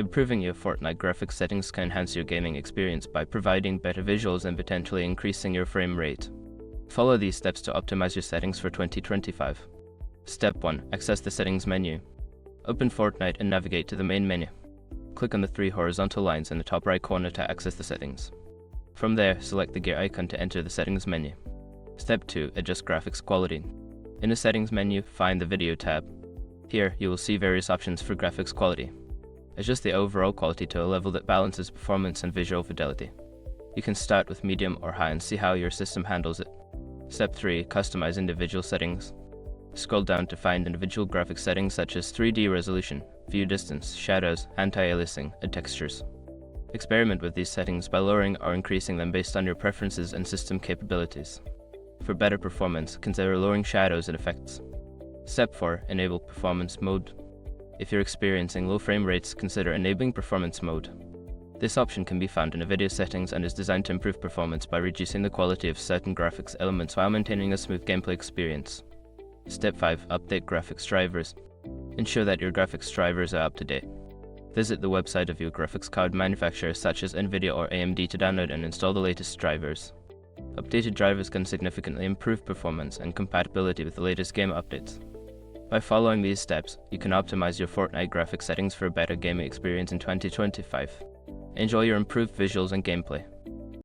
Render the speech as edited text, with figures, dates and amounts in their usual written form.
Improving your Fortnite graphics settings can enhance your gaming experience by providing better visuals and potentially increasing your frame rate. Follow these steps to optimize your settings for 2025. Step 1. Access the settings menu. Open Fortnite and navigate to the main menu. Click on the 3 horizontal lines in the top right corner to access the settings. From there, select the gear icon to enter the settings menu. Step 2. Adjust graphics quality. In the settings menu, find the video tab. Here, you will see various options for graphics quality. Adjust the overall quality to a level that balances performance and visual fidelity. You can start with medium or high and see how your system handles it. Step 3. Customize individual settings. Scroll down to find individual graphics settings such as 3D resolution, view distance, shadows, anti-aliasing, and textures. Experiment with these settings by lowering or increasing them based on your preferences and system capabilities. For better performance, consider lowering shadows and effects. Step 4. Enable performance mode. If you're experiencing low frame rates, consider enabling performance mode. This option can be found in the video settings and is designed to improve performance by reducing the quality of certain graphics elements while maintaining a smooth gameplay experience. Step 5. Update graphics drivers. Ensure that your graphics drivers are up to date. Visit the website of your graphics card manufacturer such as Nvidia or AMD to download and install the latest drivers. Updated drivers can significantly improve performance and compatibility with the latest game updates. By following these steps, you can optimize your Fortnite graphics settings for a better gaming experience in 2025. Enjoy your improved visuals and gameplay.